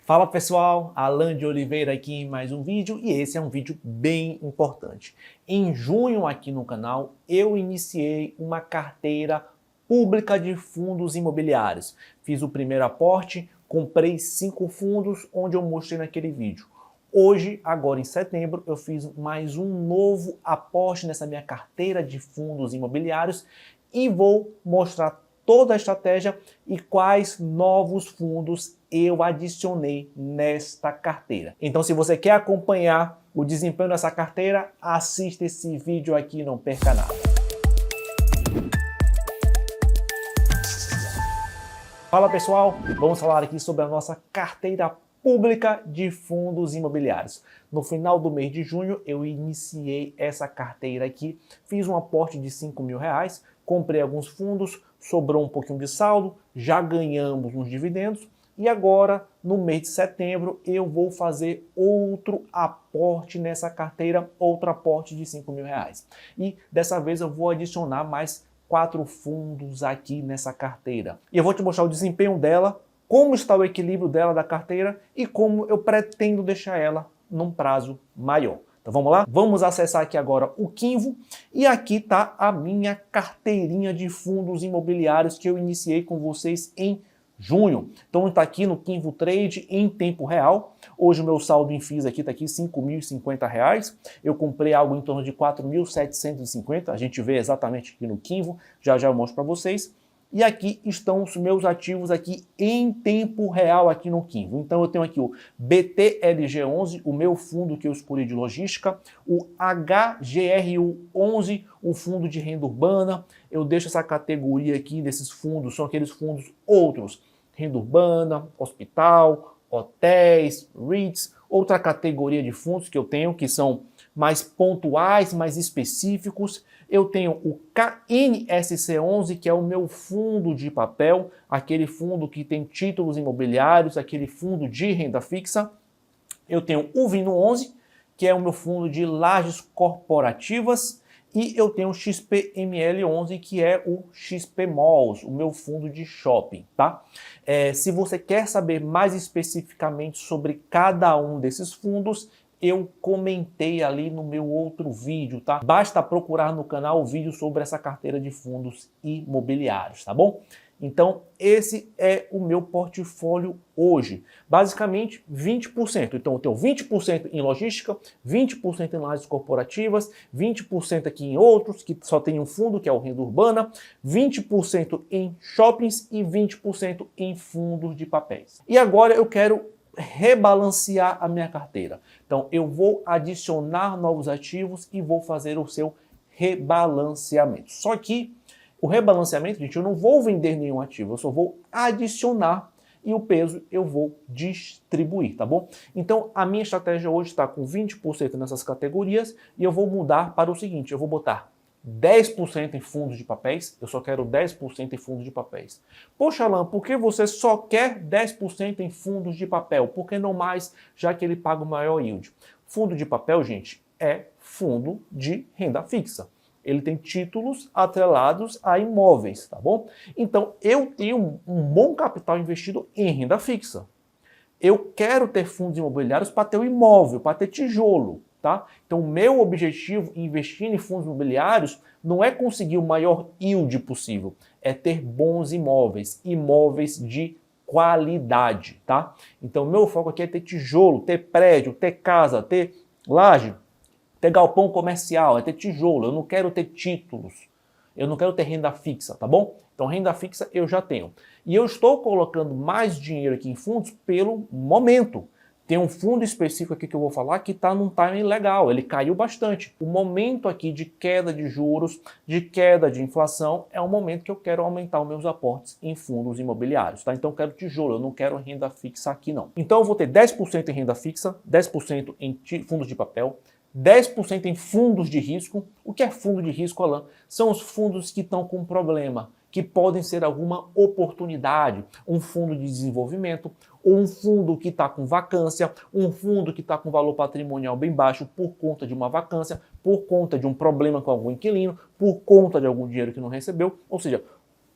Fala pessoal, Alan de Oliveira aqui em mais um vídeo e esse é um vídeo bem importante. Em junho aqui no canal eu iniciei uma carteira pública de fundos imobiliários. Fiz o primeiro aporte, comprei 5 fundos onde eu mostrei naquele vídeo. Hoje, agora em setembro, eu fiz mais um novo aporte nessa minha carteira de fundos imobiliários e vou mostrar toda a estratégia e quais novos fundos eu adicionei nesta carteira. Então, se você quer acompanhar o desempenho dessa carteira, assista esse vídeo aqui, não perca nada. Fala pessoal, vamos falar aqui sobre a nossa carteira pública de fundos imobiliários. No final do mês de junho, eu iniciei essa carteira aqui, fiz um aporte de R$5.000, comprei alguns fundos, sobrou um pouquinho de saldo, já ganhamos uns dividendos e agora, no mês de setembro, eu vou fazer outro aporte nessa carteira, outro aporte de R$5.000. E dessa vez eu vou adicionar mais 4 fundos aqui nessa carteira. E eu vou te mostrar o desempenho dela, como está o equilíbrio dela da carteira e como eu pretendo deixar ela num prazo maior. Então vamos lá? Vamos acessar aqui agora o Kinvo e aqui está a minha carteirinha de fundos imobiliários que eu iniciei com vocês em junho. Então está aqui no Kinvo Trade em tempo real. Hoje o meu saldo em FIIs aqui está aqui R$5.050. Eu comprei algo em torno de R$4.750. A gente vê exatamente aqui no Kinvo. Já eu mostro para vocês. E aqui estão os meus ativos aqui em tempo real aqui no Kinvo. Então eu tenho aqui o BTLG11, o meu fundo que eu escolhi de logística, o HGRU11, o fundo de renda urbana. Eu deixo essa categoria aqui desses fundos, são aqueles fundos outros, renda urbana, hospital, hotéis, REITs, outra categoria de fundos que eu tenho que são mais pontuais, mais específicos. Eu tenho o KNSC11, que é o meu fundo de papel, aquele fundo que tem títulos imobiliários, aquele fundo de renda fixa. Eu tenho o VINO11, que é o meu fundo de lajes corporativas. E eu tenho o XPML11, que é o XP Malls, o meu fundo de shopping, tá? Se você quer saber mais especificamente sobre cada um desses fundos, eu comentei ali no meu outro vídeo, tá? Basta procurar no canal o vídeo sobre essa carteira de fundos imobiliários, tá bom? Então, esse é o meu portfólio hoje. Basicamente, 20%. Então, eu tenho 20% em logística, 20% em lajes corporativas, 20% aqui em outros, que só tem um fundo, que é o renda urbana, 20% em shoppings e 20% em fundos de papéis. E agora eu quero rebalancear a minha carteira. Então, eu vou adicionar novos ativos e vou fazer o seu rebalanceamento. Só que o rebalanceamento, gente, eu não vou vender nenhum ativo, eu só vou adicionar e o peso eu vou distribuir, tá bom? Então, a minha estratégia hoje está com 20% nessas categorias e eu vou mudar para o seguinte, eu vou botar 10% em fundos de papéis, eu só quero 10% em fundos de papéis. Poxa, Alan, por que você só quer 10% em fundos de papel? Por que não mais, já que ele paga o maior yield? Fundo de papel, gente, é fundo de renda fixa. Ele tem títulos atrelados a imóveis, tá bom? Então, eu tenho um bom capital investido em renda fixa. Eu quero ter fundos imobiliários para ter o imóvel, para ter tijolo. Tá? Então, o meu objetivo em investir em fundos imobiliários não é conseguir o maior yield possível, é ter bons imóveis, imóveis de qualidade. Tá? Então, o meu foco aqui é ter tijolo, ter prédio, ter casa, ter laje, ter galpão comercial, é ter tijolo. Eu não quero ter títulos, eu não quero ter renda fixa, tá bom? Então, renda fixa eu já tenho. E eu estou colocando mais dinheiro aqui em fundos pelo momento. Tem um fundo específico aqui que eu vou falar que está num timing legal, ele caiu bastante. O momento aqui de queda de juros, de queda de inflação, é um momento que eu quero aumentar os meus aportes em fundos imobiliários, tá? Então eu quero tijolo, eu não quero renda fixa aqui não. Então eu vou ter 10% em renda fixa, 10% em fundos de papel, 10% em fundos de risco. O que é fundo de risco, Alan? São os fundos que estão com problema, que podem ser alguma oportunidade, um fundo de desenvolvimento, ou um fundo que está com vacância, um fundo que está com valor patrimonial bem baixo por conta de uma vacância, por conta de um problema com algum inquilino, por conta de algum dinheiro que não recebeu. Ou seja,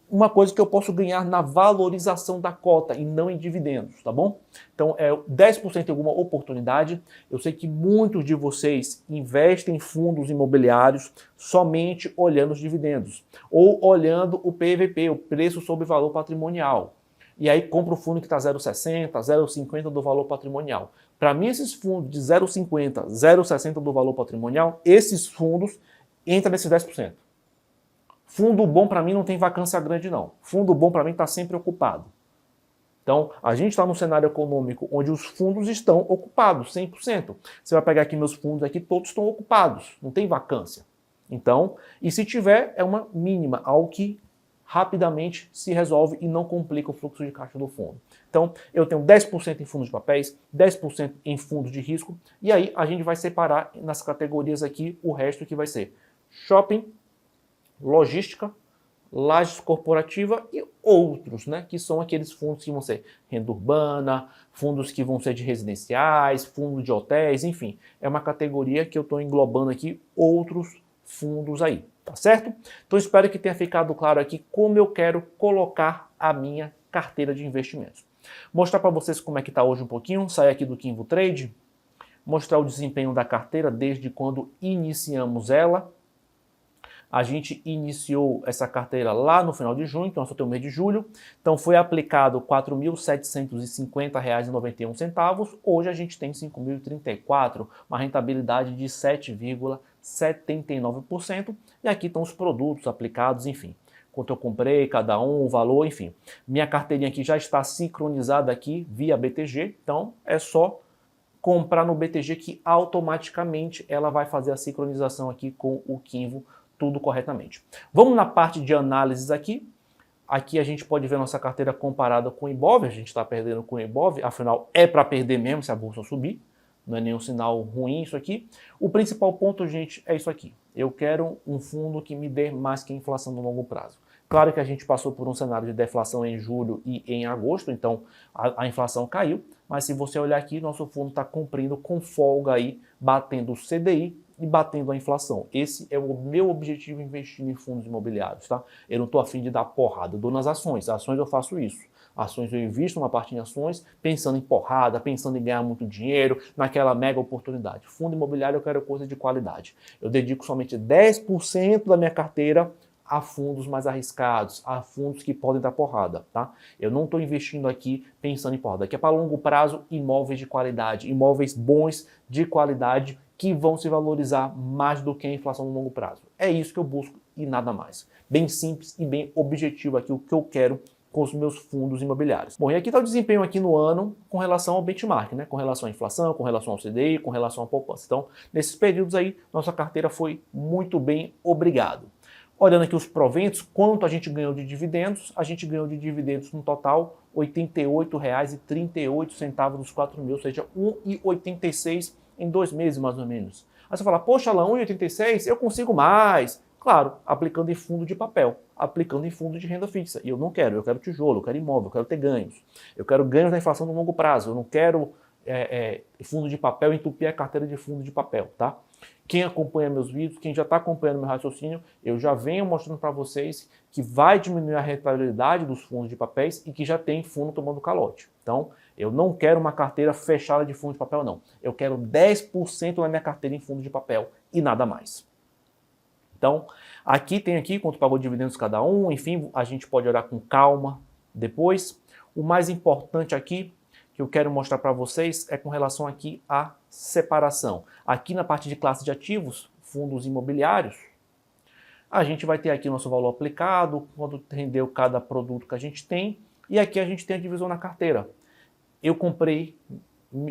uma coisa que eu posso ganhar na valorização da cota e não em dividendos, tá bom? Então, 10% em alguma oportunidade. Eu sei que muitos de vocês investem em fundos imobiliários somente olhando os dividendos ou olhando o PVP, o preço sobre valor patrimonial. E aí compra o fundo que está 0,60, 0,50 do valor patrimonial. Para mim, esses fundos de 0,50, 0,60 do valor patrimonial, esses fundos entram nesses 10%. Fundo bom para mim não tem vacância grande não. Fundo bom para mim está sempre ocupado. Então, a gente está num cenário econômico onde os fundos estão ocupados, 100%. Você vai pegar aqui meus fundos aqui, todos estão ocupados, não tem vacância. Então, e se tiver, é uma mínima, algo que rapidamente se resolve e não complica o fluxo de caixa do fundo. Então, eu tenho 10% em fundos de papéis, 10% em fundos de risco, e aí a gente vai separar nas categorias aqui o resto que vai ser shopping, logística, lajes corporativa e outros, né? Que são aqueles fundos que vão ser renda urbana, fundos que vão ser de residenciais, fundos de hotéis, enfim. É uma categoria que eu estou englobando aqui outros fundos aí, tá certo? Então espero que tenha ficado claro aqui como eu quero colocar a minha carteira de investimentos. Mostrar para vocês como é que está hoje um pouquinho, sair aqui do Kinvo Trade, mostrar o desempenho da carteira desde quando iniciamos ela. A gente iniciou essa carteira lá no final de junho, então só tem o mês de julho. Então foi aplicado R$ 4.750,91. Hoje a gente tem R$ 5.034, uma rentabilidade de 7,79%. E aqui estão os produtos aplicados, enfim. Quanto eu comprei, cada um, o valor, enfim. Minha carteirinha aqui já está sincronizada aqui via BTG, então é só comprar no BTG que automaticamente ela vai fazer a sincronização aqui com o Kinvo, tudo corretamente. Vamos na parte de análises aqui. Aqui a gente pode ver nossa carteira comparada com o Ibov. A gente está perdendo com o Ibov, afinal é para perder mesmo se a bolsa subir. Não é nenhum sinal ruim isso aqui. O principal ponto, gente, é isso aqui. Eu quero um fundo que me dê mais que a inflação no longo prazo. Claro que a gente passou por um cenário de deflação em julho e em agosto, então a inflação caiu. Mas se você olhar aqui, nosso fundo está cumprindo com folga aí, batendo o CDI e batendo a inflação. Esse é o meu objetivo investindo em fundos imobiliários, tá? Eu não estou afim de dar porrada, eu dou nas ações. Ações eu faço isso. Ações eu invisto uma parte em ações, pensando em porrada, pensando em ganhar muito dinheiro, naquela mega oportunidade. Fundo imobiliário eu quero coisa de qualidade. Eu dedico somente 10% da minha carteira a fundos mais arriscados, a fundos que podem dar porrada, tá? Eu não estou investindo aqui pensando em porrada. Aqui é para longo prazo, imóveis de qualidade, imóveis bons de qualidade, que vão se valorizar mais do que a inflação no longo prazo. É isso que eu busco e nada mais. Bem simples e bem objetivo aqui o que eu quero com os meus fundos imobiliários. Bom, e aqui está o desempenho aqui no ano com relação ao benchmark, né? Com relação à inflação, com relação ao CDI, com relação à poupança. Então, nesses períodos aí, nossa carteira foi muito bem, obrigado. Olhando aqui os proventos, quanto a gente ganhou de dividendos, a gente ganhou de dividendos no total R$ 88,38 dos 4 mil, ou seja, R$ 1,86 em 2 meses mais ou menos. Aí você fala, poxa, Alan, 1,86, eu consigo mais. Claro, aplicando em fundo de papel, aplicando em fundo de renda fixa. E eu não quero, eu quero tijolo, eu quero imóvel, eu quero ter ganhos. Eu quero ganhos da inflação no longo prazo, eu não quero fundo de papel entupir a carteira de fundo de papel, tá? Quem acompanha meus vídeos, quem já está acompanhando meu raciocínio, eu já venho mostrando para vocês que vai diminuir a rentabilidade dos fundos de papéis e que já tem fundo tomando calote. Então, eu não quero uma carteira fechada de fundo de papel, não. Eu quero 10% da minha carteira em fundo de papel e nada mais. Então, aqui tem quanto pagou dividendos cada um, enfim, a gente pode olhar com calma depois. O mais importante aqui que eu quero mostrar para vocês é com relação aqui à separação. Aqui na parte de classe de ativos, fundos imobiliários, a gente vai ter aqui nosso valor aplicado, quanto rendeu cada produto que a gente tem, e aqui a gente tem a divisão na carteira. Eu comprei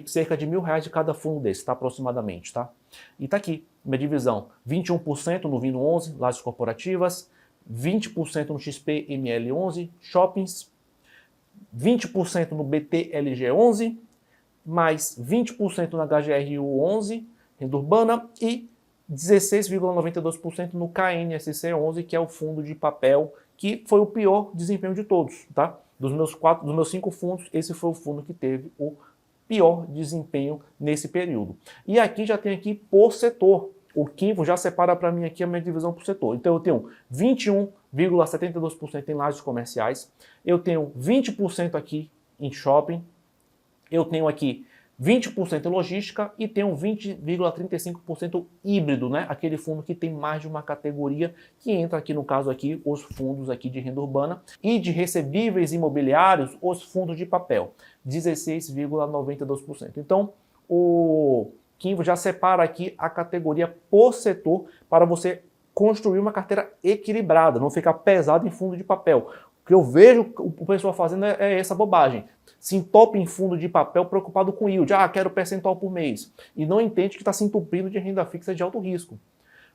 cerca de R$1.000 de cada fundo desse, tá? Aproximadamente, tá? E tá aqui, minha divisão, 21% no Vino 11, lajes corporativas, 20% no XP-ML11, shoppings, 20% no BTLG11, mais 20% na HGRU11, renda urbana, e 16,92% no KNSC11, que é o fundo de papel, que foi o pior desempenho de todos, tá? Dos meus 5 fundos, esse foi o fundo que teve o pior desempenho nesse período. E aqui já tem aqui por setor. o Kinvo já separa para mim aqui a minha divisão por setor. Então eu tenho 21,72% em lajes comerciais, eu tenho 20% aqui em shopping, eu tenho aqui 20% em logística e tenho 20,35% híbrido, né? Aquele fundo que tem mais de uma categoria, que entra aqui no caso aqui os fundos aqui de renda urbana e de recebíveis imobiliários, os fundos de papel, 16,92%. Então, o Kinvo já separa aqui a categoria por setor para você construir uma carteira equilibrada, não ficar pesado em fundo de papel. O que eu vejo o pessoal fazendo é essa bobagem. Se entope em fundo de papel preocupado com yield. Ah, quero percentual por mês. E não entende que está se entupindo de renda fixa de alto risco.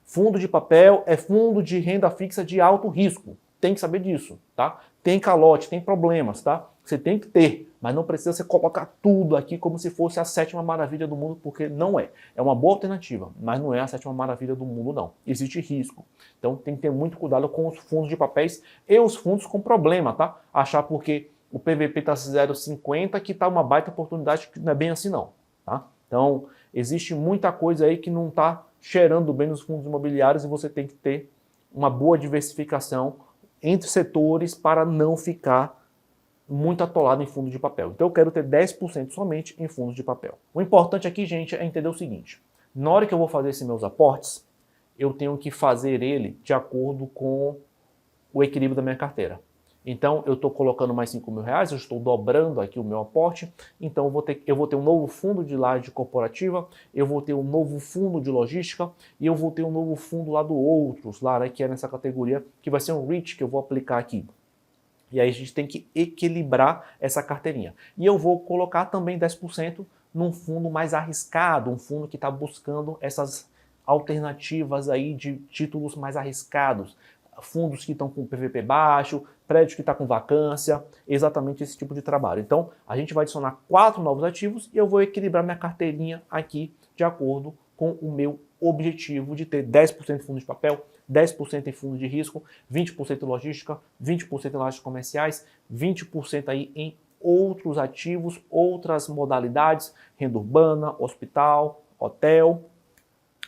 Fundo de papel é fundo de renda fixa de alto risco. Tem que saber disso, tá? Tem calote, tem problemas, tá? Você tem que ter, mas não precisa você colocar tudo aqui como se fosse a sétima maravilha do mundo, porque não é. É uma boa alternativa, mas não é a sétima maravilha do mundo, não. Existe risco. Então tem que ter muito cuidado com os fundos de papéis e os fundos com problema, tá? Achar porque o PVP está 0,50 que está uma baita oportunidade, que não é bem assim não, tá? Então existe muita coisa aí que não está cheirando bem nos fundos imobiliários e você tem que ter uma boa diversificação entre setores para não ficar muito atolado em fundo de papel. Então eu quero ter 10% somente em fundos de papel. O importante aqui, gente, é entender o seguinte. Na hora que eu vou fazer esses meus aportes, eu tenho que fazer ele de acordo com o equilíbrio da minha carteira. Então eu estou colocando mais 5 mil reais, eu estou dobrando aqui o meu aporte, então eu vou ter um novo fundo de laje corporativa, eu vou ter um novo fundo de logística e eu vou ter um novo fundo lá do outros, lá, né, que é nessa categoria, que vai ser um REIT que eu vou aplicar aqui. E aí a gente tem que equilibrar essa carteirinha. E eu vou colocar também 10% num fundo mais arriscado, um fundo que está buscando essas alternativas aí de títulos mais arriscados. Fundos que estão com PVP baixo, prédios que estão com vacância, exatamente esse tipo de trabalho. Então, a gente vai adicionar 4 novos ativos e eu vou equilibrar minha carteirinha aqui de acordo com o meu objetivo de ter 10% em fundo de papel, 10% em fundo de risco, 20% em logística, 20% em lajes comerciais, 20% aí em outros ativos, outras modalidades, renda urbana, hospital, hotel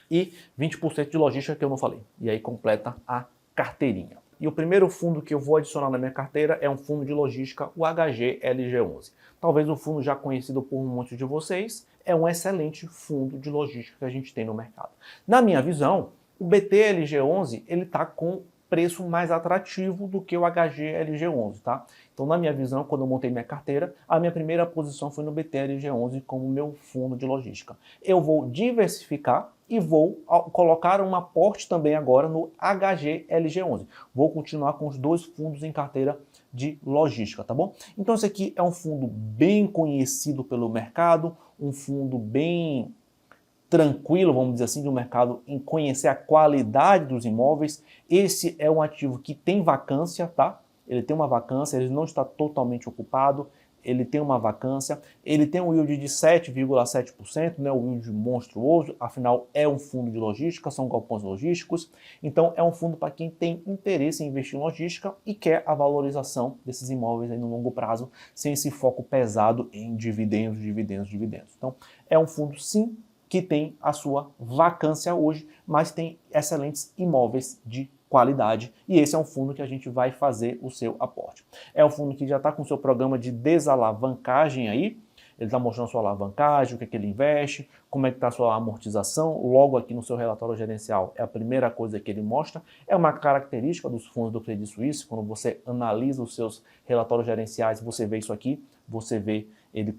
e 20% de logística que eu não falei. E aí completa a carteirinha. E o primeiro fundo que eu vou adicionar na minha carteira é um fundo de logística, o HGLG11. Talvez um fundo já conhecido por muitos de vocês, é um excelente fundo de logística que a gente tem no mercado. Na minha visão, o BTLG11 ele está com preço mais atrativo do que o HGLG11, tá? Então, na minha visão, quando eu montei minha carteira, a minha primeira posição foi no BTLG11 como meu fundo de logística. Eu vou diversificar e vou colocar um aporte também agora no HGLG11. Vou continuar com os 2 fundos em carteira de logística, tá bom? Então esse aqui é um fundo bem conhecido pelo mercado, um fundo bem tranquilo, vamos dizer assim, do mercado em conhecer a qualidade dos imóveis. Esse é um ativo que tem vacância, tá? Ele tem uma vacância, ele não está totalmente ocupado, ele tem uma vacância, ele tem um yield de 7,7%, né, um yield monstruoso, afinal é um fundo de logística, são galpões logísticos, então é um fundo para quem tem interesse em investir em logística e quer a valorização desses imóveis aí no longo prazo, sem esse foco pesado em dividendos, dividendos, dividendos. Então é um fundo sim que tem a sua vacância hoje, mas tem excelentes imóveis de qualidade, e esse é um fundo que a gente vai fazer o seu aporte. É um fundo que já está com o seu programa de desalavancagem aí, ele está mostrando a sua alavancagem, o que é que ele investe, como é que está a sua amortização, logo aqui no seu relatório gerencial é a primeira coisa que ele mostra, é uma característica dos fundos do Credit Suisse, quando você analisa os seus relatórios gerenciais, você vê isso aqui, você vê ele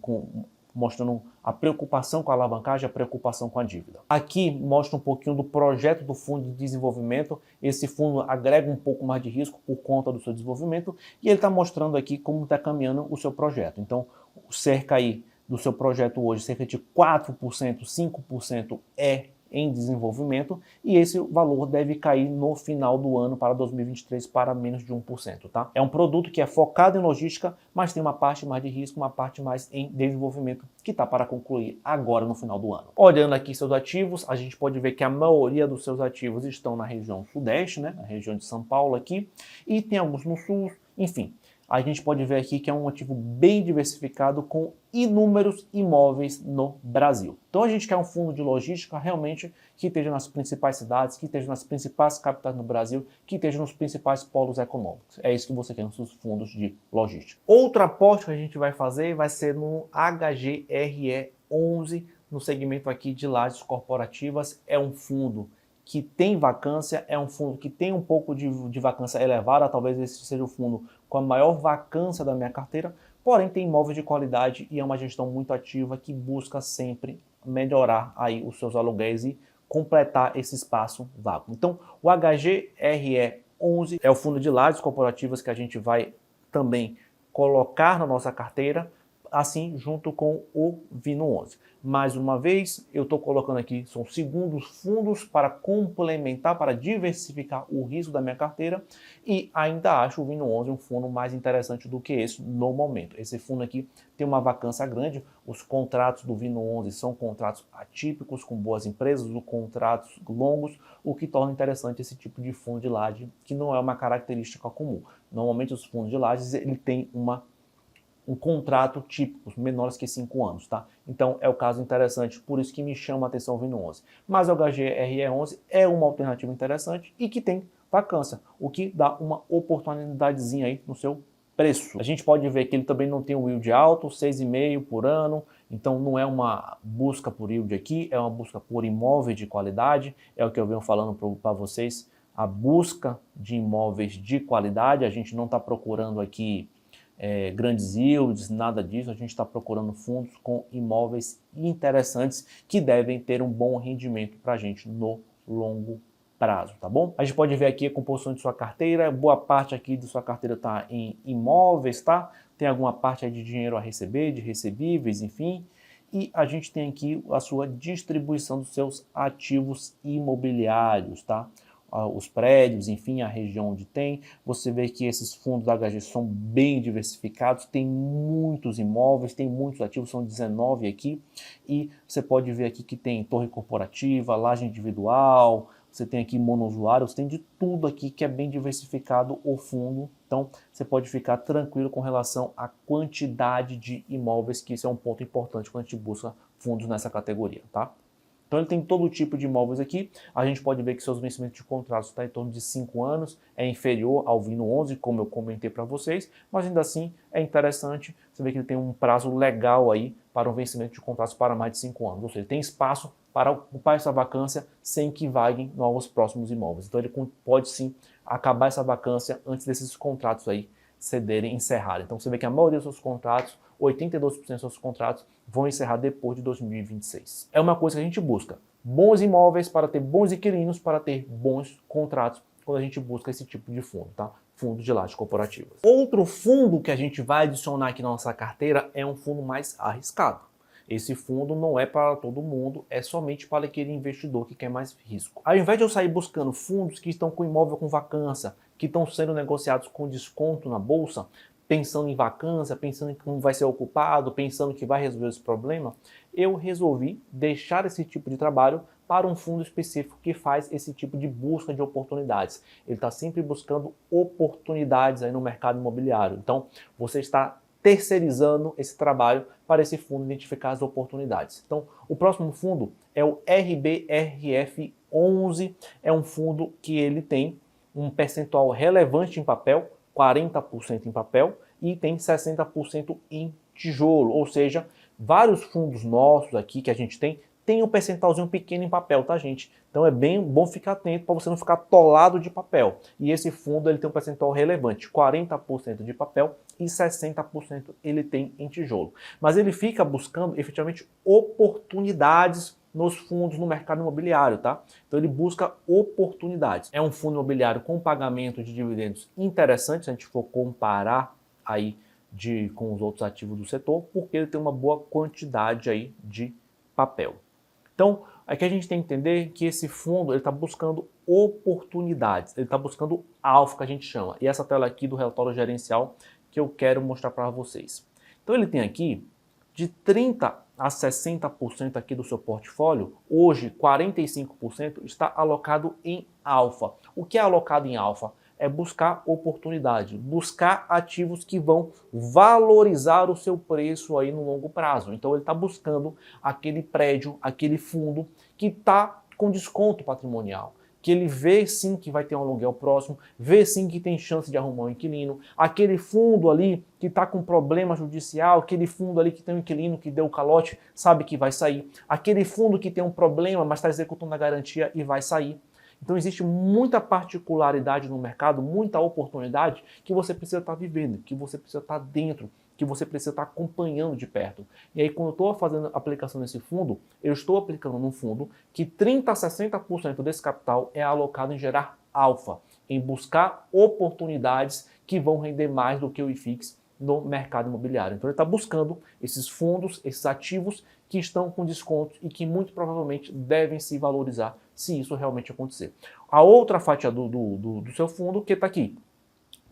mostrando a preocupação com a alavancagem, a preocupação com a dívida. Aqui mostra um pouquinho do projeto do fundo de desenvolvimento. Esse fundo agrega um pouco mais de risco por conta do seu desenvolvimento e ele está mostrando aqui como está caminhando o seu projeto. Então, cerca aí do seu projeto hoje, cerca de 4%, 5% é em desenvolvimento e esse valor deve cair no final do ano para 2023 para menos de 1%, tá? É um produto que é focado em logística, mas tem uma parte mais de risco, uma parte mais em desenvolvimento que está para concluir agora no final do ano. Olhando aqui seus ativos, a gente pode ver que a maioria dos seus ativos estão na região sudeste, né? Na região de São Paulo aqui, e tem alguns no sul, enfim. a gente pode ver aqui que é um ativo bem diversificado com inúmeros imóveis no Brasil. Então a gente quer um fundo de logística realmente que esteja nas principais cidades, que esteja nas principais capitais no Brasil, que esteja nos principais polos econômicos. É isso que você quer nos seus fundos de logística. Outro aporte que a gente vai fazer vai ser no HGRE11, no segmento aqui de lajes corporativas. É um fundo que tem vacância, é um fundo que tem um pouco de vacância elevada, talvez esse seja o fundo com a maior vacância da minha carteira, porém tem imóveis de qualidade e é uma gestão muito ativa que busca sempre melhorar aí os seus aluguéis e completar esse espaço vago. Então, o HGRE11 é o fundo de lajes corporativas que a gente vai também colocar na nossa carteira, assim junto com o Vino11. Mais uma vez, eu estou colocando aqui, são segundos fundos para complementar, para diversificar o risco da minha carteira e ainda acho o Vino11 um fundo mais interessante do que esse no momento. Esse fundo aqui tem uma vacância grande, os contratos do Vino11 são contratos atípicos com boas empresas, os contratos longos, o que torna interessante esse tipo de fundo de laje, que não é uma característica comum. Normalmente os fundos de lajes ele tem um contrato típico, menores que 5 anos, tá? Então é o caso interessante, por isso que me chama a atenção o Vino11. Mas o HGRE11 é uma alternativa interessante e que tem vacância, o que dá uma oportunidadezinha aí no seu preço. A gente pode ver que ele também não tem um yield alto, 6,5 por ano, então não é uma busca por yield aqui, é uma busca por imóvel de qualidade, é o que eu venho falando para vocês, a busca de imóveis de qualidade. A gente não está procurando aqui grandes yields, nada disso. A gente está procurando fundos com imóveis interessantes que devem ter um bom rendimento para a gente no longo prazo, tá bom? A gente pode ver aqui a composição de sua carteira, boa parte aqui de sua carteira está em imóveis, tá? Tem alguma parte aí de dinheiro a receber, de recebíveis, enfim. E a gente tem aqui a sua distribuição dos seus ativos imobiliários, tá? Os prédios, enfim, a região onde tem. Você vê que esses fundos da HG são bem diversificados, tem muitos imóveis, tem muitos ativos, são 19 aqui, e você pode ver aqui que tem torre corporativa, laje individual, você tem aqui monousuário, você tem de tudo aqui que é bem diversificado o fundo, então você pode ficar tranquilo com relação à quantidade de imóveis, que isso é um ponto importante quando a gente busca fundos nessa categoria, tá? Então ele tem todo tipo de imóveis aqui. A gente pode ver que seus vencimentos de contratos estão em torno de 5 anos, é inferior ao Vino11, como eu comentei para vocês, mas ainda assim é interessante. Você vê que ele tem um prazo legal aí para um vencimento de contratos para mais de 5 anos, ou seja, tem espaço para ocupar essa vacância sem que vaguem novos próximos imóveis. Então ele pode sim acabar essa vacância antes desses contratos aí cederem, encerrarem. Então você vê que a maioria dos seus contratos, 82% dos seus contratos, vão encerrar depois de 2026. É uma coisa que a gente busca. Bons imóveis para ter bons inquilinos, para ter bons contratos, quando a gente busca esse tipo de fundo, tá? Fundo de lajes corporativas. Outro fundo que a gente vai adicionar aqui na nossa carteira é um fundo mais arriscado. Esse fundo não é para todo mundo, é somente para aquele investidor que quer mais risco. Ao invés de eu sair buscando fundos que estão com imóvel com vacância, que estão sendo negociados com desconto na bolsa, pensando em vacância, pensando em como vai ser ocupado, pensando que vai resolver esse problema, eu resolvi deixar esse tipo de trabalho para um fundo específico que faz esse tipo de busca de oportunidades. Ele está sempre buscando oportunidades aí no mercado imobiliário. Então, você está terceirizando esse trabalho para esse fundo identificar as oportunidades. Então, o próximo fundo é o RBRF11, é um fundo que ele tem um percentual relevante em papel, 40% em papel, e tem 60% em tijolo, ou seja, vários fundos nossos aqui que a gente tem um percentualzinho pequeno em papel, tá, gente? Então é bem bom ficar atento para você não ficar atolado de papel. E esse fundo ele tem um percentual relevante, 40% de papel e 60% ele tem em tijolo. Mas ele fica buscando efetivamente oportunidades nos fundos no mercado imobiliário, tá? Então ele busca oportunidades. É um fundo imobiliário com pagamento de dividendos interessante, se a gente for comparar aí com os outros ativos do setor, porque ele tem uma boa quantidade aí de papel. Então, aqui a gente tem que entender que esse fundo ele está buscando oportunidades, ele está buscando alfa, que a gente chama. E essa tela aqui do relatório gerencial que eu quero mostrar para vocês. Então ele tem aqui de 30% a 60% aqui do seu portfólio, hoje 45% está alocado em alfa. O que é alocado em alfa? é buscar oportunidade, buscar ativos que vão valorizar o seu preço aí no longo prazo. Então ele está buscando aquele prédio, aquele fundo que está com desconto patrimonial, que ele vê sim que vai ter um aluguel próximo, vê sim que tem chance de arrumar um inquilino, aquele fundo ali que está com problema judicial, aquele fundo ali que tem um inquilino que deu calote, sabe que vai sair, aquele fundo que tem um problema, mas está executando a garantia e vai sair. Então existe muita particularidade no mercado, muita oportunidade que você precisa estar vivendo, que você precisa estar dentro, que você precisa estar acompanhando de perto. E aí quando eu estou fazendo a aplicação nesse fundo, eu estou aplicando num fundo que 30% a 60% desse capital é alocado em gerar alfa, em buscar oportunidades que vão render mais do que o IFIX no mercado imobiliário. Então ele está buscando esses fundos, esses ativos que estão com descontos e que muito provavelmente devem se valorizar se isso realmente acontecer. A outra fatia do seu fundo que está aqui,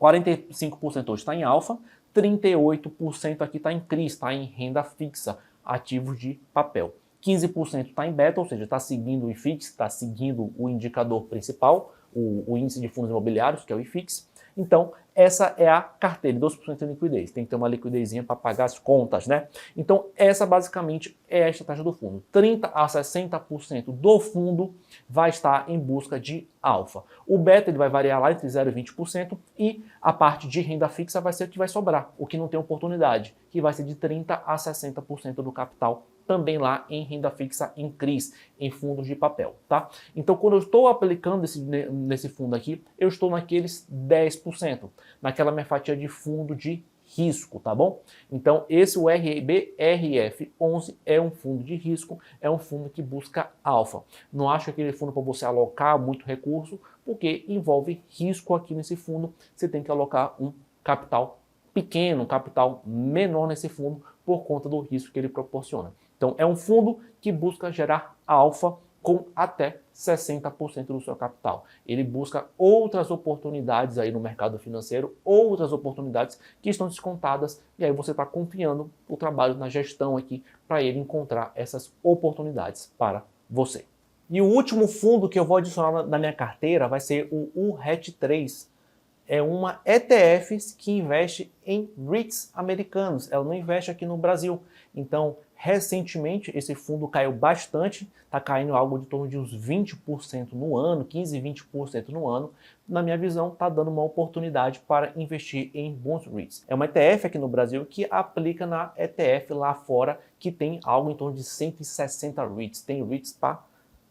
45% hoje está em alfa, 38% aqui está em CRI, está em renda fixa, ativos de papel. 15% está em beta, ou seja, está seguindo o IFIX, está seguindo o indicador principal, o índice de fundos imobiliários, que é o IFIX. Então, essa é a carteira, 12% de liquidez. Tem que ter uma liquidezinha para pagar as contas, né? Então, essa basicamente é a estratégia do fundo. 30% a 60% do fundo vai estar em busca de alfa. O beta ele vai variar lá entre 0% e 20% e a parte de renda fixa vai ser o que vai sobrar, o que não tem oportunidade, que vai ser de 30% a 60% do capital também lá em renda fixa em CRIs, em fundos de papel, tá? Então, quando eu estou aplicando nesse fundo aqui, eu estou naqueles 10%, naquela minha fatia de fundo de risco, tá bom? Então, esse o RBRF11 é um fundo de risco, é um fundo que busca alfa. Não acho aquele fundo para você alocar muito recurso, porque envolve risco aqui nesse fundo. Você tem que alocar um capital pequeno, um capital menor nesse fundo, por conta do risco que ele proporciona. Então, é um fundo que busca gerar alfa com até 60% do seu capital. Ele busca outras oportunidades aí no mercado financeiro, outras oportunidades que estão descontadas, e aí você está confiando o trabalho na gestão aqui para ele encontrar essas oportunidades para você. E o último fundo que eu vou adicionar na minha carteira vai ser o URET3. É uma ETF que investe em REITs americanos, ela não investe aqui no Brasil. Então, recentemente, esse fundo caiu bastante, está caindo algo de torno de uns 20% no ano, 15%, 20% no ano. Na minha visão, está dando uma oportunidade para investir em bons REITs. É uma ETF aqui no Brasil que aplica na ETF lá fora, que tem algo em torno de 160 REITs. Tem REITs para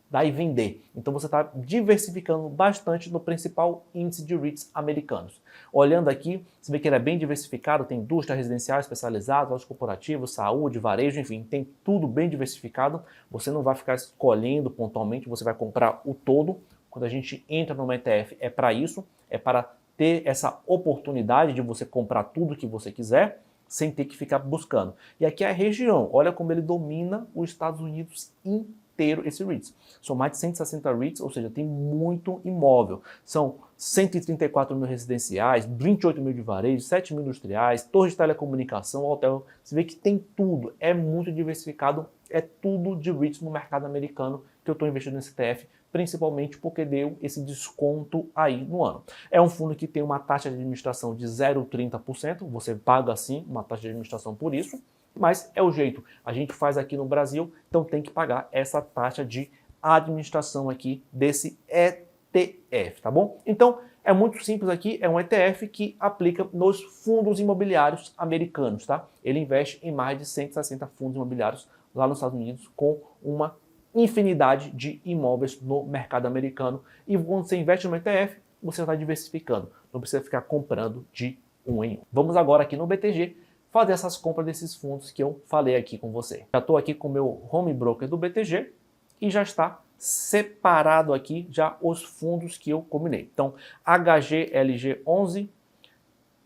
dar e vender. Então você está diversificando bastante no principal índice de REITs americanos. Olhando aqui, você vê que ele é bem diversificado, tem indústria residencial especializada, lojas corporativas, saúde, varejo, enfim, tem tudo bem diversificado. Você não vai ficar escolhendo pontualmente, você vai comprar o todo. Quando a gente entra no ETF é para isso, é para ter essa oportunidade de você comprar tudo que você quiser, sem ter que ficar buscando. E aqui é a região, olha como ele domina os Estados Unidos inteiro, esse REITs. São mais de 160 REITs, ou seja, tem muito imóvel. São 134 mil residenciais, 28 mil de varejo, 7 mil industriais, torres de telecomunicação, hotel. Você vê que tem tudo, é muito diversificado, é tudo de REITs no mercado americano que eu estou investindo nesse ETF, principalmente porque deu esse desconto aí no ano. É um fundo que tem uma taxa de administração de 0,30%, você paga sim uma taxa de administração por isso, mas é o jeito, a gente faz aqui no Brasil, então tem que pagar essa taxa de administração aqui desse ETF, tá bom? Então é muito simples aqui, é um ETF que aplica nos fundos imobiliários americanos, tá? Ele investe em mais de 160 fundos imobiliários lá nos Estados Unidos com uma infinidade de imóveis no mercado americano. E quando você investe no ETF, você está diversificando. Não precisa ficar comprando de um em um. Vamos agora aqui no BTG fazer essas compras desses fundos que eu falei aqui com você. Já estou aqui com o meu home broker do BTG e já está separado aqui já os fundos que eu combinei. Então, HGLG11,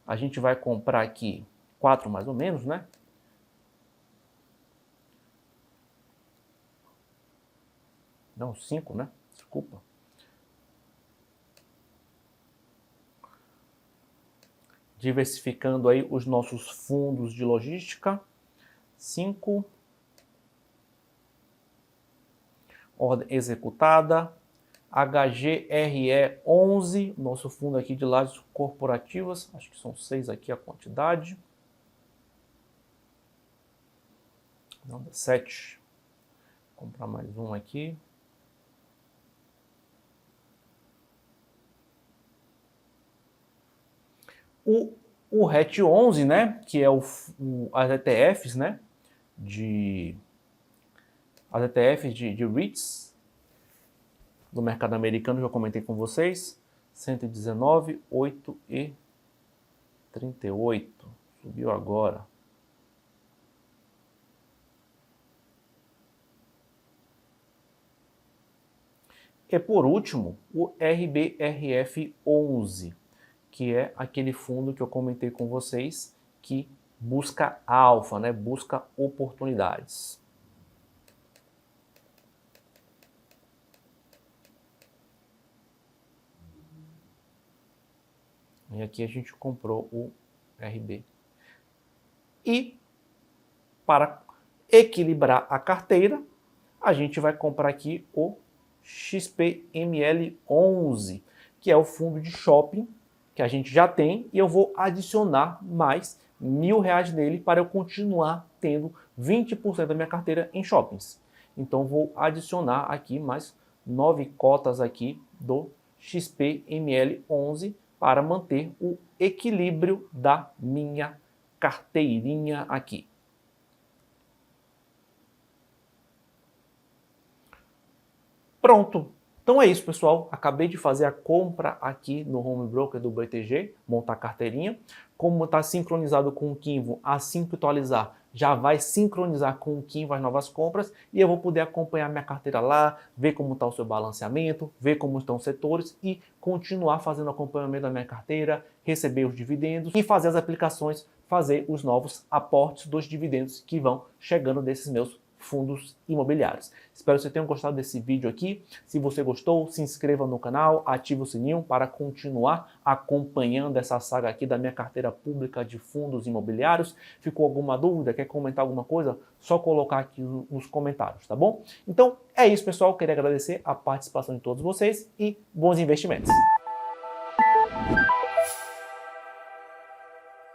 a gente vai comprar aqui 4 mais ou menos, né? Não, 5, né? Desculpa. Diversificando aí os nossos fundos de logística. 5. Ordem executada. HGRE11, nosso fundo aqui de lajes corporativas, acho que são 6 aqui a quantidade. Não, 7. Vou comprar mais um aqui. O RET 11, né, que é as ETFs, né, as ETFs de REITs do mercado americano, já comentei com vocês, 119,838, subiu agora. E por último, o RBRF11, que é aquele fundo que eu comentei com vocês, que busca alfa, né? Busca oportunidades. E aqui a gente comprou o RB. E para equilibrar a carteira, a gente vai comprar aqui o XPML11, que é o fundo de shopping que a gente já tem, e eu vou adicionar mais R$1.000 nele para eu continuar tendo 20% da minha carteira em shoppings. Então vou adicionar aqui mais 9 cotas aqui do XPML11 para manter o equilíbrio da minha carteirinha aqui. Pronto! Então é isso, pessoal. Acabei de fazer a compra aqui no Home Broker do BTG, montar a carteirinha. Como está sincronizado com o Kinvo, assim que atualizar, já vai sincronizar com o Kinvo as novas compras e eu vou poder acompanhar minha carteira lá, ver como está o seu balanceamento, ver como estão os setores e continuar fazendo acompanhamento da minha carteira, receber os dividendos e fazer as aplicações, fazer os novos aportes dos dividendos que vão chegando desses meus fundos imobiliários. Espero que vocês tenham gostado desse vídeo aqui. Se você gostou, se inscreva no canal, ative o sininho para continuar acompanhando essa saga aqui da minha carteira pública de fundos imobiliários. Ficou alguma dúvida? Quer comentar alguma coisa? Só colocar aqui nos comentários, tá bom? Então é isso, pessoal. Queria agradecer a participação de todos vocês e bons investimentos.